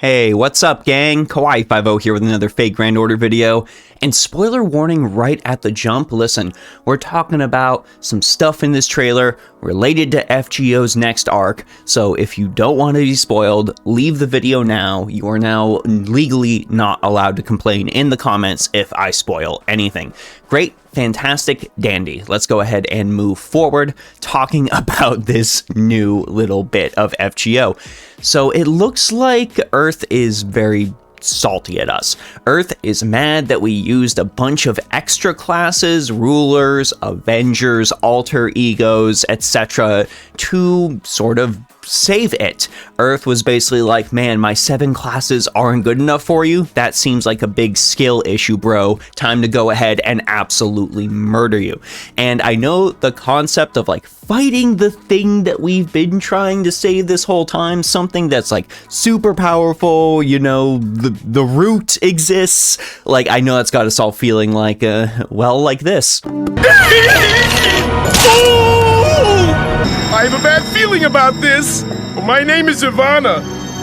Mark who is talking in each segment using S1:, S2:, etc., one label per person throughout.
S1: Hey, what's up, gang? Kawaii50 here with another fake Grand Order video. And spoiler warning right at the jump, listen, we're talking about some stuff in this trailer related to FGO's next arc, so if you don't want to be spoiled, leave the video now. You are now legally not allowed to complain in the comments if I spoil anything. Great, fantastic, dandy. Let's go ahead and move forward talking about this new little bit of FGO. So it looks like Earth is very salty at us. Earth is mad that we used a bunch of extra classes, rulers, avengers, alter egos, etc. to sort of save it. Earth was basically like, man, my 7 classes aren't good enough for you? That seems like a big skill issue, bro. Time to go ahead and absolutely murder you. And I know the concept of like fighting the thing that we've been trying to save this whole time, something that's like super powerful, you know, the root exists. Like, I know that's got us all feeling like, well, like this.
S2: I have a bad feeling about this. My name is Ivana,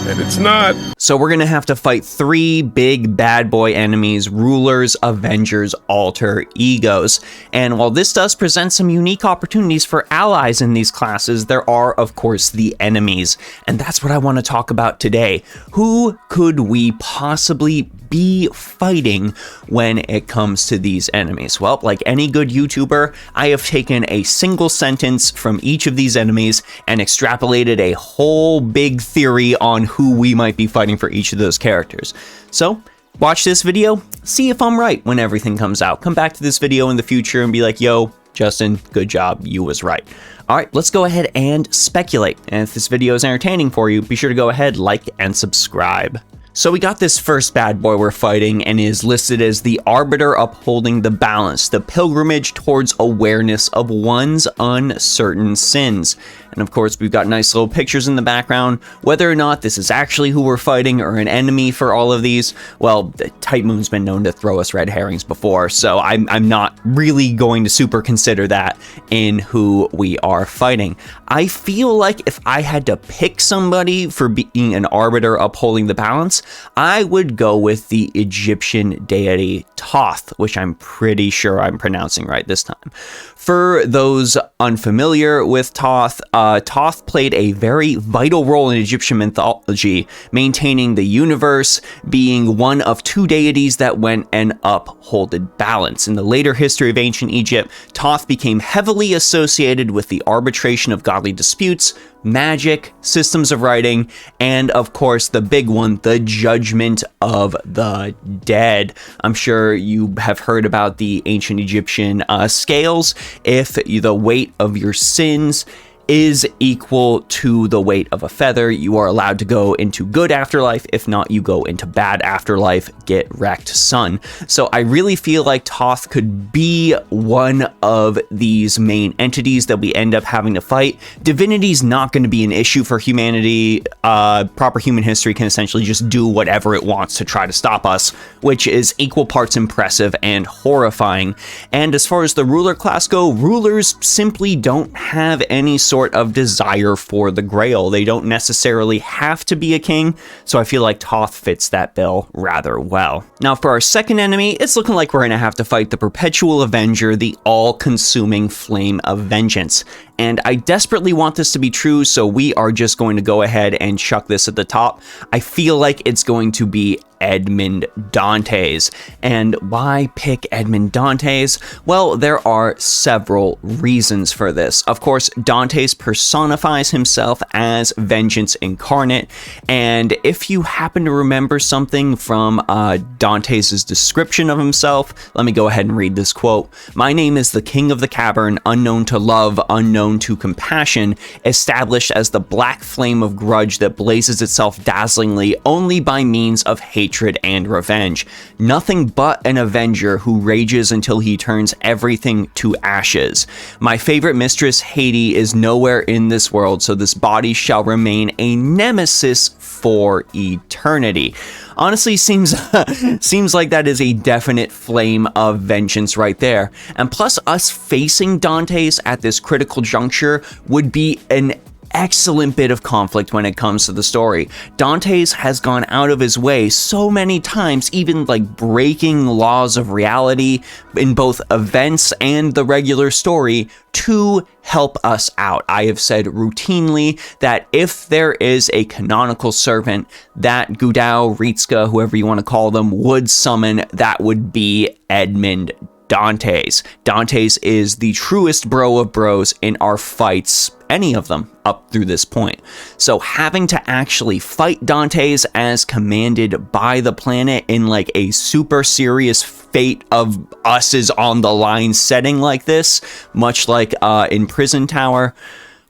S2: and it's not.
S1: So we're gonna have to fight 3 big bad boy enemies, rulers, avengers, alter egos. And while this does present some unique opportunities for allies in these classes, there are, of course, the enemies. And that's what I want to talk about today. Who could we possibly be fighting when it comes to these enemies? Well, like any good YouTuber, I have taken a single sentence from each of these enemies and extrapolated a whole big theory on who we might be fighting for each of those characters. So watch this video, see if I'm right when everything comes out. Come back to this video in the future and be like, yo, Justin, good job, you was right. All right, let's go ahead and speculate. And if this video is entertaining for you, be sure to go ahead, like, and subscribe. So we got this first bad boy we're fighting and is listed as the Arbiter upholding the balance, the pilgrimage towards awareness of one's uncertain sins. And of course, we've got nice little pictures in the background. Whether or not this is actually who we're fighting or an enemy for all of these, well, Type Moon's been known to throw us red herrings before, so I'm not really going to super consider that in who we are fighting. I feel like if I had to pick somebody for being an Arbiter upholding the balance, I would go with the Egyptian deity Thoth, which I'm pretty sure I'm pronouncing right this time. For those unfamiliar with Thoth, Thoth played a very vital role in Egyptian mythology, maintaining the universe, being one of 2 deities that went and upholded balance. In the later history of ancient Egypt, Thoth became heavily associated with the arbitration of godly disputes, magic, systems of writing, and of course the big one, the judgment of the dead. I'm sure you have heard about the ancient Egyptian scales. If the weight of your sins is equal to the weight of a feather, you are allowed to go into good afterlife. If not, you go into bad afterlife. Get wrecked, son. So I really feel like Thoth could be one of these main entities that we end up having to fight. Divinity's not going to be an issue for humanity. Proper human history can essentially just do whatever it wants to try to stop us, which is equal parts impressive and horrifying. And as far as the ruler class go, rulers simply don't have any sort of desire for the grail. They don't necessarily have to be a king, so I feel like Thoth fits that bill rather well. Now for our second enemy, it's looking like we're going to have to fight the Perpetual Avenger, the all-consuming flame of vengeance. And I desperately want this to be true, so we are just going to go ahead and chuck this at the top. I feel like it's going to be Edmond Dantes. And why pick Edmond Dantes? Well, there are several reasons for this. Of course, Dantes personifies himself as vengeance incarnate, and if you happen to remember something from Dantes' description of himself, let me go ahead and read this quote. "My name is the King of the Cavern, unknown to love, unknown to compassion, established as the black flame of grudge that blazes itself dazzlingly only by means of hatred and revenge. Nothing but an avenger who rages until he turns everything to ashes. My favorite mistress, Haiti, is nowhere in this world, so this body shall remain a nemesis for eternity." Honestly, seems like that is a definite flame of vengeance right there. And plus, us facing Dantes at this critical juncture would be an excellent bit of conflict when it comes to the story. Dante's has gone out of his way so many times, even like breaking laws of reality in both events and the regular story to help us out. I have said routinely that if there is a canonical servant that Gudao, Ritska, whoever you want to call them, would summon, that would be Edmund Dantes. Dantes is the truest bro of bros in our fights, any of them, up through this point. So having to actually fight Dantes as commanded by the planet in like a super serious fate of us is on the line setting like this, much like in Prison Tower,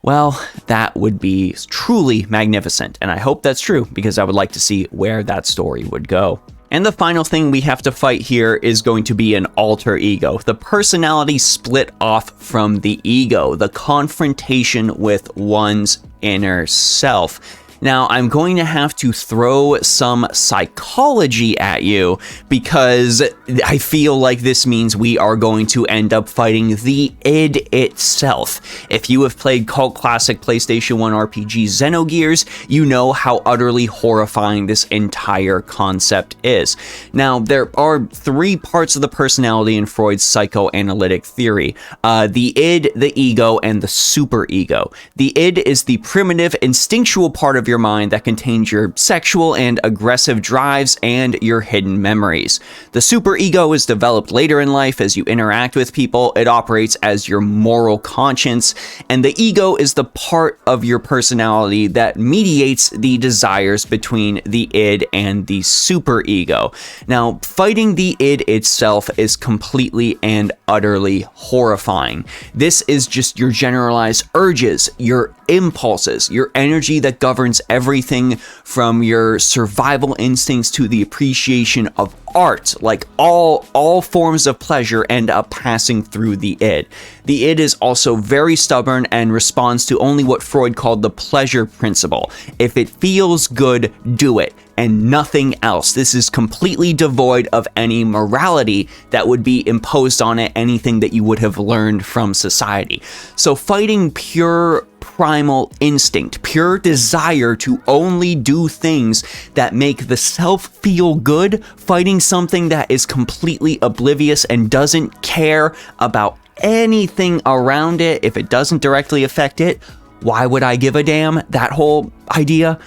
S1: well, that would be truly magnificent. And I hope that's true, because I would like to see where that story would go. And the final thing we have to fight here is going to be an alter ego. The personality split off from the ego, the confrontation with one's inner self. Now, I'm going to have to throw some psychology at you, because I feel like this means we are going to end up fighting the id itself. If you have played cult classic PlayStation 1 RPG Xenogears, you know how utterly horrifying this entire concept is. Now, there are three parts of the personality in Freud's psychoanalytic theory: the id, the ego, and the superego. The id is the primitive, instinctual part of your mind that contains your sexual and aggressive drives and your hidden memories. The superego is developed later in life as you interact with people. It operates as your moral conscience, and the ego is the part of your personality that mediates the desires between the id and the superego. Now, fighting the id itself is completely and utterly horrifying. This is just your generalized urges, your impulses, your energy that governs everything from your survival instincts to the appreciation of art. Like all forms of pleasure end up passing through the id. The id is also very stubborn and responds to only what Freud called the pleasure principle. If it feels good, do it, and nothing else. This is completely devoid of any morality that would be imposed on it, anything that you would have learned from society. So fighting pure primal instinct, pure desire to only do things that make the self feel good, fighting something that is completely oblivious and doesn't care about anything around it if it doesn't directly affect it, why would I give a damn? That whole idea,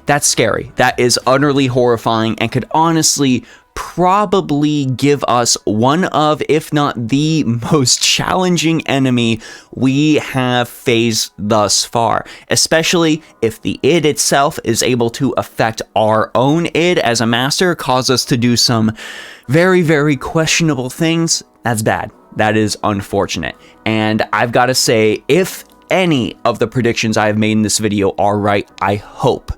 S1: that's scary. That is utterly horrifying and could honestly probably give us one of, if not the most challenging enemy we have faced thus far, especially if the id itself is able to affect our own id as a master, cause us to do some very, very questionable things. That's bad. That is unfortunate. And I've got to say, if any of the predictions I have made in this video are right, I hope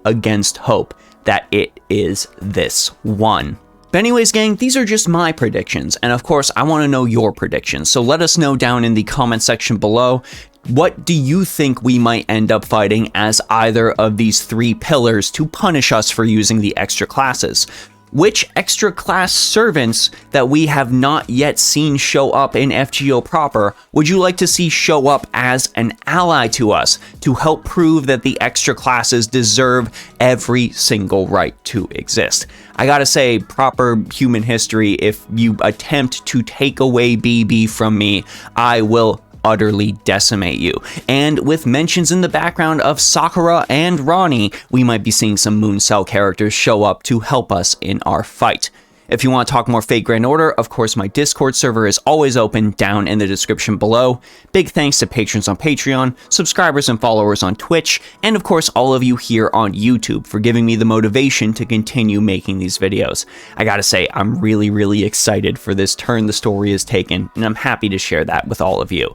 S1: against hope that it is this one. But anyways, gang, these are just my predictions, and of course, I want to know your predictions, so let us know down in the comment section below. What do you think we might end up fighting as either of these three pillars to punish us for using the extra classes? Which extra class servants that we have not yet seen show up in FGO proper would you like to see show up as an ally to us to help prove that the extra classes deserve every single right to exist? I gotta say, proper human history, if you attempt to take away BB from me, I will utterly decimate you. And with mentions in the background of Sakura and Ronnie, we might be seeing some Moon Cell characters show up to help us in our fight. If you want to talk more Fate Grand Order, of course my Discord server is always open down in the description below. Big thanks to patrons on Patreon, subscribers and followers on Twitch, and of course all of you here on YouTube for giving me the motivation to continue making these videos. I gotta say, I'm really excited for this turn the story has taken, and I'm happy to share that with all of you.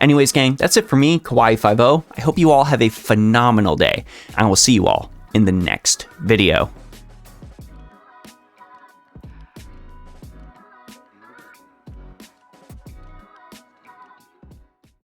S1: Anyways, gang, that's it for me, Kawaii50. I hope you all have a phenomenal day, and I will see you all in the next video.